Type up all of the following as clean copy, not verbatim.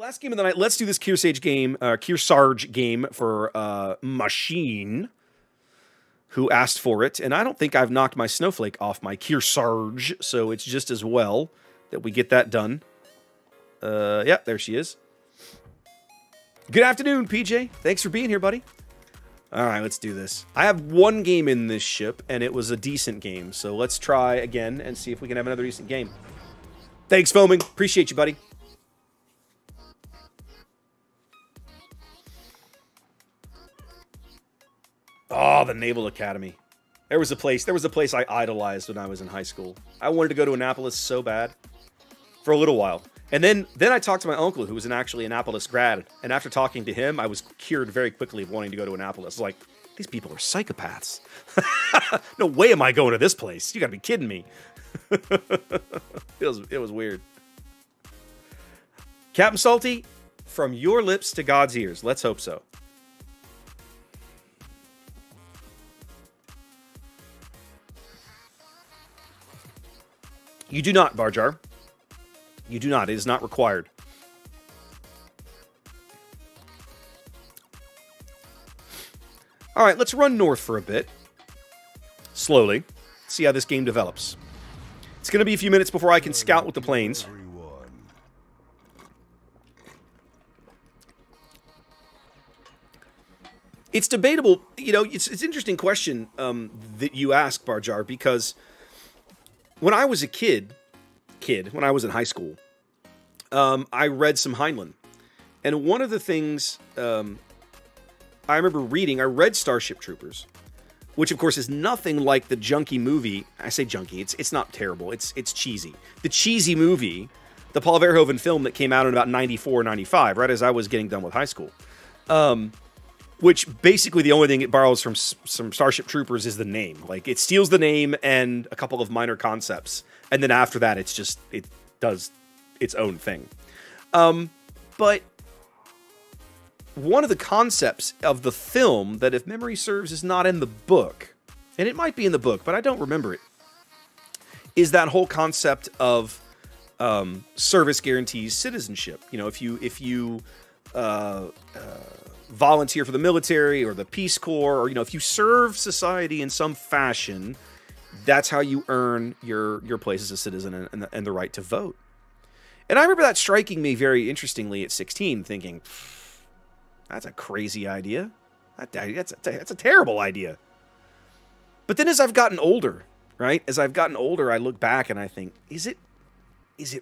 Last game of the night. Let's do this Kearsarge game for Machine, who asked for it. And I don't think I've knocked my snowflake off my Kearsarge, so it's just as well that we get that done. Yeah, there she is. Good afternoon, PJ. Thanks for being here, buddy. All right, let's do this. I have one game in this ship, and it was a decent game. So let's try again and see if we can have another decent game. Thanks, Foaming. Appreciate you, buddy. Oh, the Naval Academy. There was a place I idolized when I was in high school. I wanted to go to Annapolis so bad for a little while. And then I talked to my uncle, who was actually an Annapolis grad. And after talking to him, I was cured very quickly of wanting to go to Annapolis. I was like, these people are psychopaths. No way am I going to this place. You gotta be kidding me. It was weird. Captain Salty, from your lips to God's ears. Let's hope so. You do not, Barjar. You do not. It is not required. All right, let's run north for a bit. Slowly. See how this game develops. It's going to be a few minutes before I can scout with the planes. It's debatable. You know, it's an interesting question that you ask, Barjar, because when I was a kid, when I was in high school, I read some Heinlein. And one of the things I remember reading, I read Starship Troopers, which of course is nothing like the junky movie. I say junky, it's not terrible, it's cheesy. The cheesy movie, the Paul Verhoeven film that came out in about 94, 95, right as I was getting done with high school. Which basically the only thing it borrows from some Starship Troopers is the name. Like, it steals the name and a couple of minor concepts. And then after that, it does its own thing. But one of the concepts of the film that, if memory serves, is not in the book, and it might be in the book, but I don't remember it, is that whole concept of service guarantees citizenship. You know, if you volunteer for the military or the Peace Corps, or, you know, if you serve society in some fashion, that's how you earn your place as a citizen and the right to vote. And I remember that striking me very interestingly at 16, thinking, that's a crazy idea. That's a terrible idea. But then as I've gotten older, right? As I've gotten older, I look back and I think, is it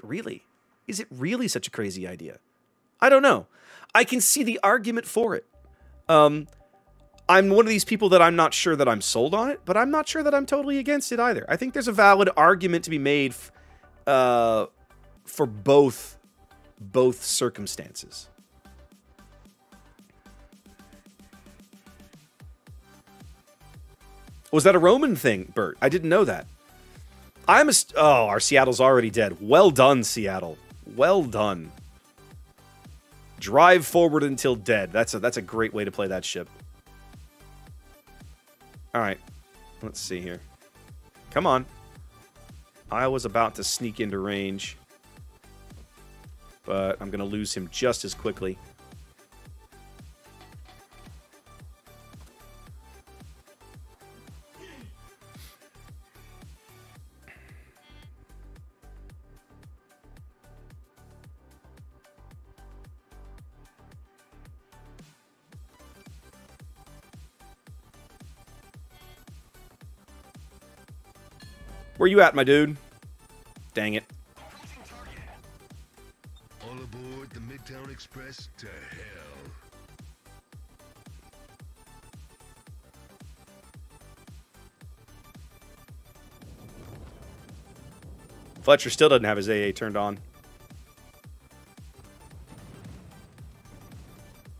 really? Is it really such a crazy idea? I don't know. I can see the argument for it. I'm one of these people that I'm not sure that I'm sold on it, but I'm not sure that I'm totally against it either. I think there's a valid argument to be made for both circumstances. Was that a Roman thing, Bert? I didn't know that. Oh, our Seattle's already dead. Well done, Seattle. Well done. Drive forward until dead. That's a great way to play that ship. All right. Let's see here. Come on. I was about to sneak into range, but I'm going to lose him just as quickly. Where you at, my dude? Dang it. All aboard the Midtown Express to hell. Fletcher still doesn't have his AA turned on.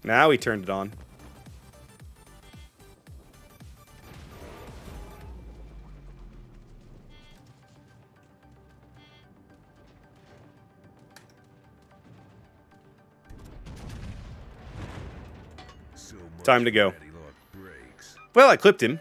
Now he turned it on. Time to go. Well, I clipped him.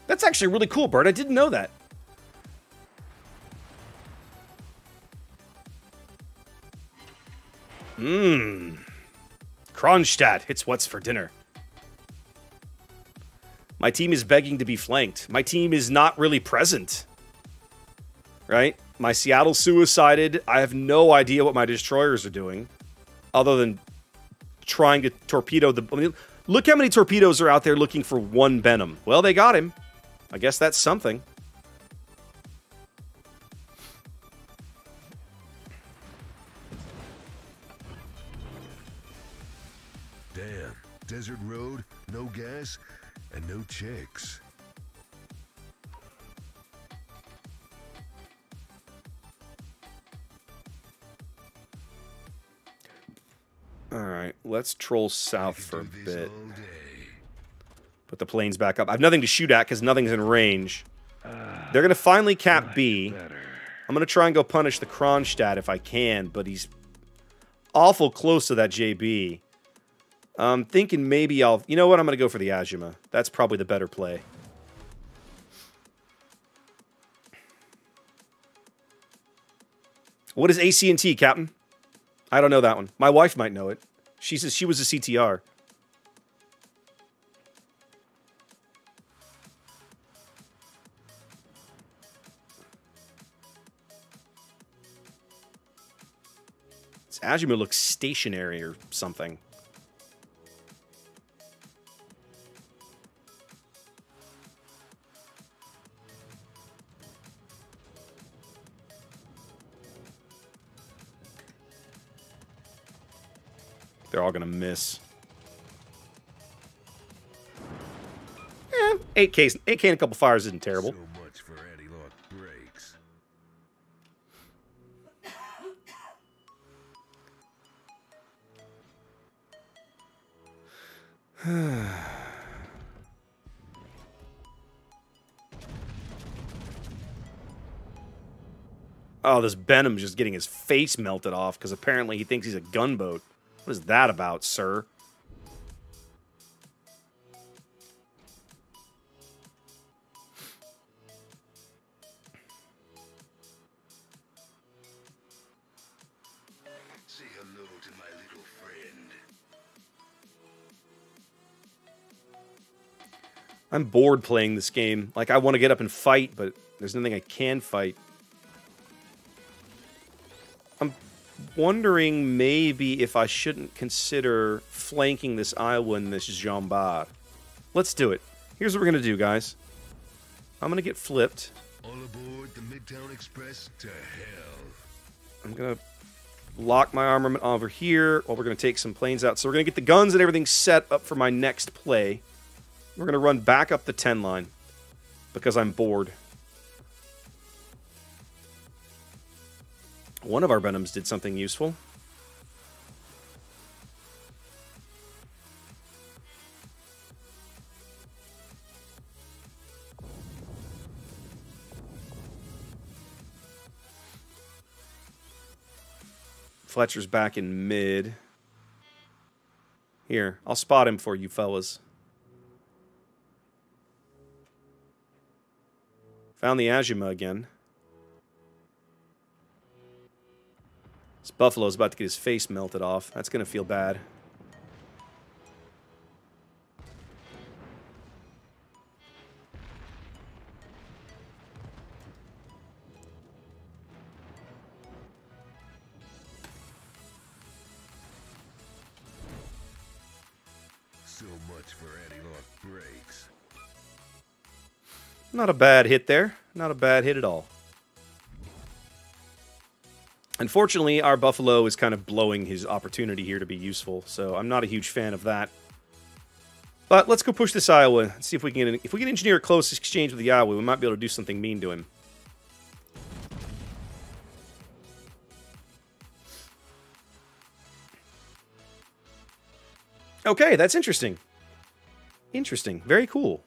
That's actually really cool, Bert. I didn't know that. Kronstadt, it's what's for dinner. My team is begging to be flanked. My team is not really present. Right? My Seattle suicided. I have no idea what my destroyers are doing. Other than trying to torpedo the... I mean, look how many torpedoes are out there looking for one Benham. Well, they got him. I guess that's something. Damn. Desert road, no gas, and no chicks. Alright, let's troll south for a bit. Put the planes back up. I have nothing to shoot at because nothing's in range. They're going to finally cap B. I'm going to try and go punish the Kronstadt if I can, but he's awful close to that JB. I'm thinking maybe I'll... You know what? I'm going to go for the Azuma. That's probably the better play. What is AC&T, Captain? I don't know that one. My wife might know it. She says she was a CTR. This Azuma looks stationary or something. They're all going to miss. 8K and a couple fires isn't terrible. So much for anti-lock brakes. Oh, this Benham's just getting his face melted off because apparently he thinks he's a gunboat. What is that about, sir? Say hello to my little friend. I'm bored playing this game. Like, I want to get up and fight, but there's nothing I can fight. I'm wondering maybe if I shouldn't consider flanking this Iowa and this Jean Bart. Let's do it. Here's what we're going to do, guys. I'm going to get flipped. All aboard the Midtown Express to hell. I'm going to lock my armament over here while we're going to take some planes out. So we're going to get the guns and everything set up for my next play. We're going to run back up the 10 line because I'm bored. One of our Benhams did something useful. Fletcher's back in mid. Here, I'll spot him for you fellas. Found the Azuma again. This Buffalo's about to get his face melted off. That's going to feel bad. So much for anti-lock brakes. Not a bad hit there. Not a bad hit at all. Unfortunately, our Buffalo is kind of blowing his opportunity here to be useful, so I'm not a huge fan of that. But let's go push this Iowa and see if we can engineer a close exchange with the Iowa, we might be able to do something mean to him. Okay, that's interesting. Interesting. Very cool.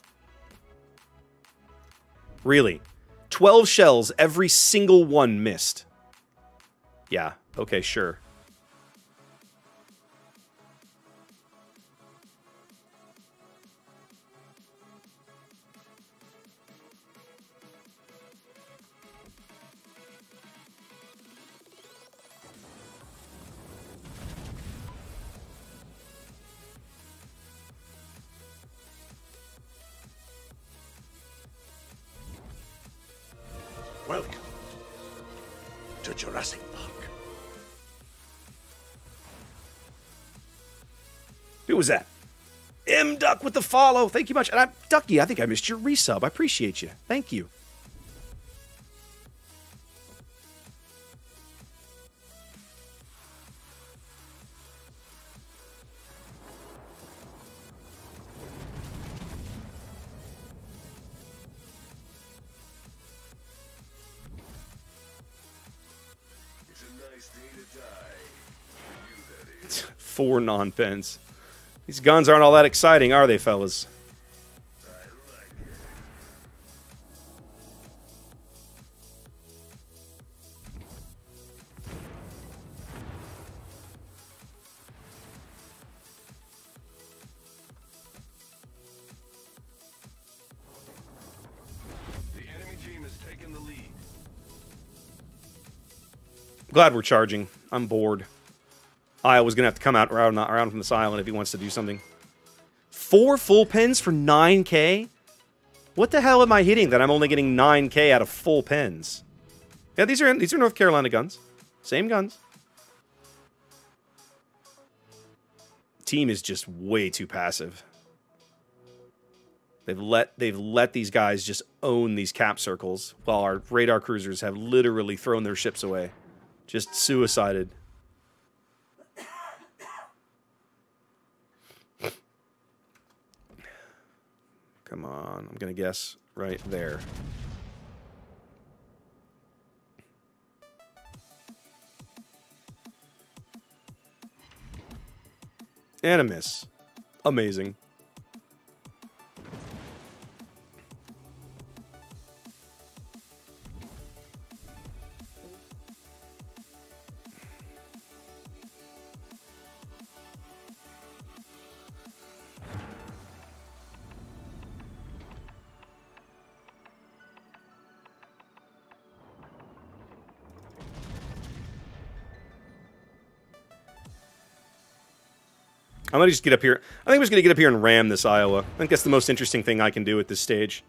Really. 12 shells, every single one missed. Yeah, okay, sure. to Jurassic Park. Who was that? M Duck with the follow. Thank you much. And Ducky, I think I missed your resub. I appreciate you. Thank you. It's a nice day to die. For you, that is. 4 non-pens. These guns aren't all that exciting, are they, fellas? I like it. The enemy team has taken the lead. Glad we're charging. I'm bored. Iowa's going to have to come out around from this island if he wants to do something. 4 full pens for 9K? What the hell am I hitting that I'm only getting 9K out of full pens? Yeah, these are North Carolina guns. Same guns. Team is just way too passive. They've let these guys just own these cap circles while our radar cruisers have literally thrown their ships away. Just suicided. Come on, I'm going to guess right there. And a miss. Amazing. I'm going to just get up here. I think I'm just going to get up here and ram this Iowa. I think that's the most interesting thing I can do at this stage.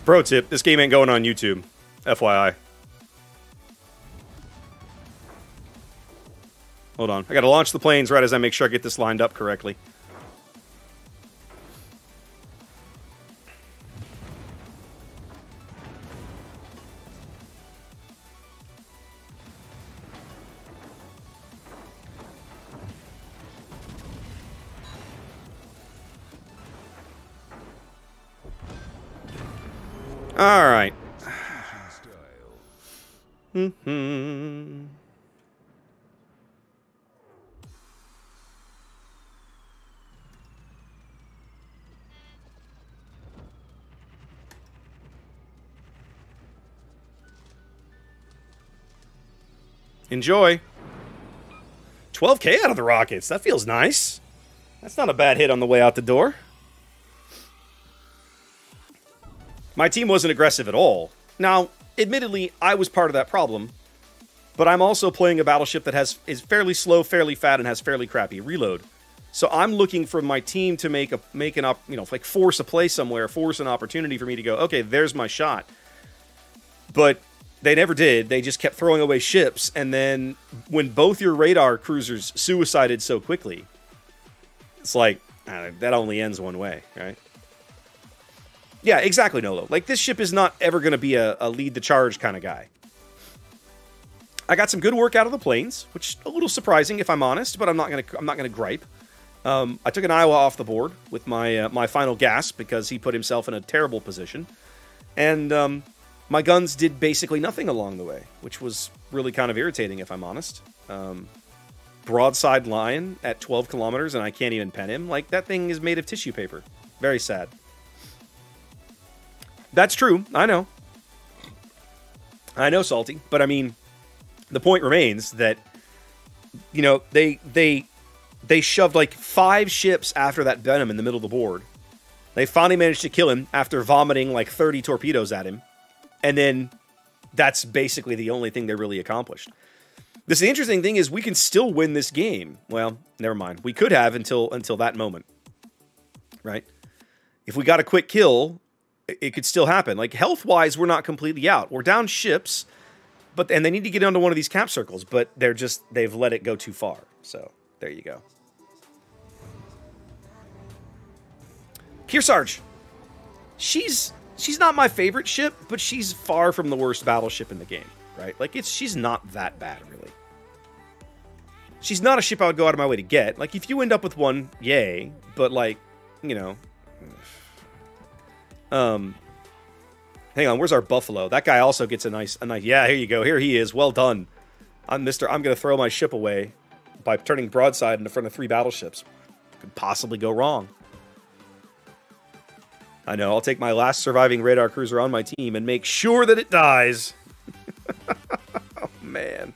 Pro tip, this game ain't going on YouTube. FYI. Hold on. I gotta launch the planes right as I make sure I get this lined up correctly. All right. Enjoy. 12K out of the rockets. That feels nice. That's not a bad hit on the way out the door. My team wasn't aggressive at all. Now, admittedly, I was part of that problem, but I'm also playing a battleship that is fairly slow, fairly fat, and has fairly crappy reload. So I'm looking for my team to force a play somewhere, force an opportunity for me to go, okay, there's my shot. But they never did. They just kept throwing away ships, and then when both your radar cruisers suicided so quickly, it's like, that only ends one way, right? Yeah, exactly, Nolo. Like, this ship is not ever going to be a lead the charge kind of guy. I got some good work out of the planes, which a little surprising if I'm honest, but I'm not gonna gripe. I took an Iowa off the board with my final gasp because he put himself in a terrible position, and my guns did basically nothing along the way, which was really kind of irritating if I'm honest. Broadside Lion at 12 kilometers, and I can't even pen him. Like, that thing is made of tissue paper. Very sad. That's true. I know. I know, Salty, but I mean, the point remains that, you know, they shoved like 5 ships after that Venom in the middle of the board. They finally managed to kill him after vomiting like 30 torpedoes at him. And then that's basically the only thing they really accomplished. The interesting thing is we can still win this game. Well, never mind. We could have until that moment. Right? If we got a quick kill, it could still happen. Like, health-wise, we're not completely out. We're down ships, and they need to get onto one of these cap circles, but they've let it go too far. So, there you go. Kearsarge. She's not my favorite ship, but she's far from the worst battleship in the game, right? Like, she's not that bad, really. She's not a ship I would go out of my way to get. Like, if you end up with one, yay. But, like, you know... hang on, where's our Buffalo? That guy also gets a nice... Yeah, here you go. Here he is. Well done. I'm going to throw my ship away by turning broadside in front of 3 battleships. Could possibly go wrong. I know, I'll take my last surviving radar cruiser on my team and make sure that it dies. Oh, man.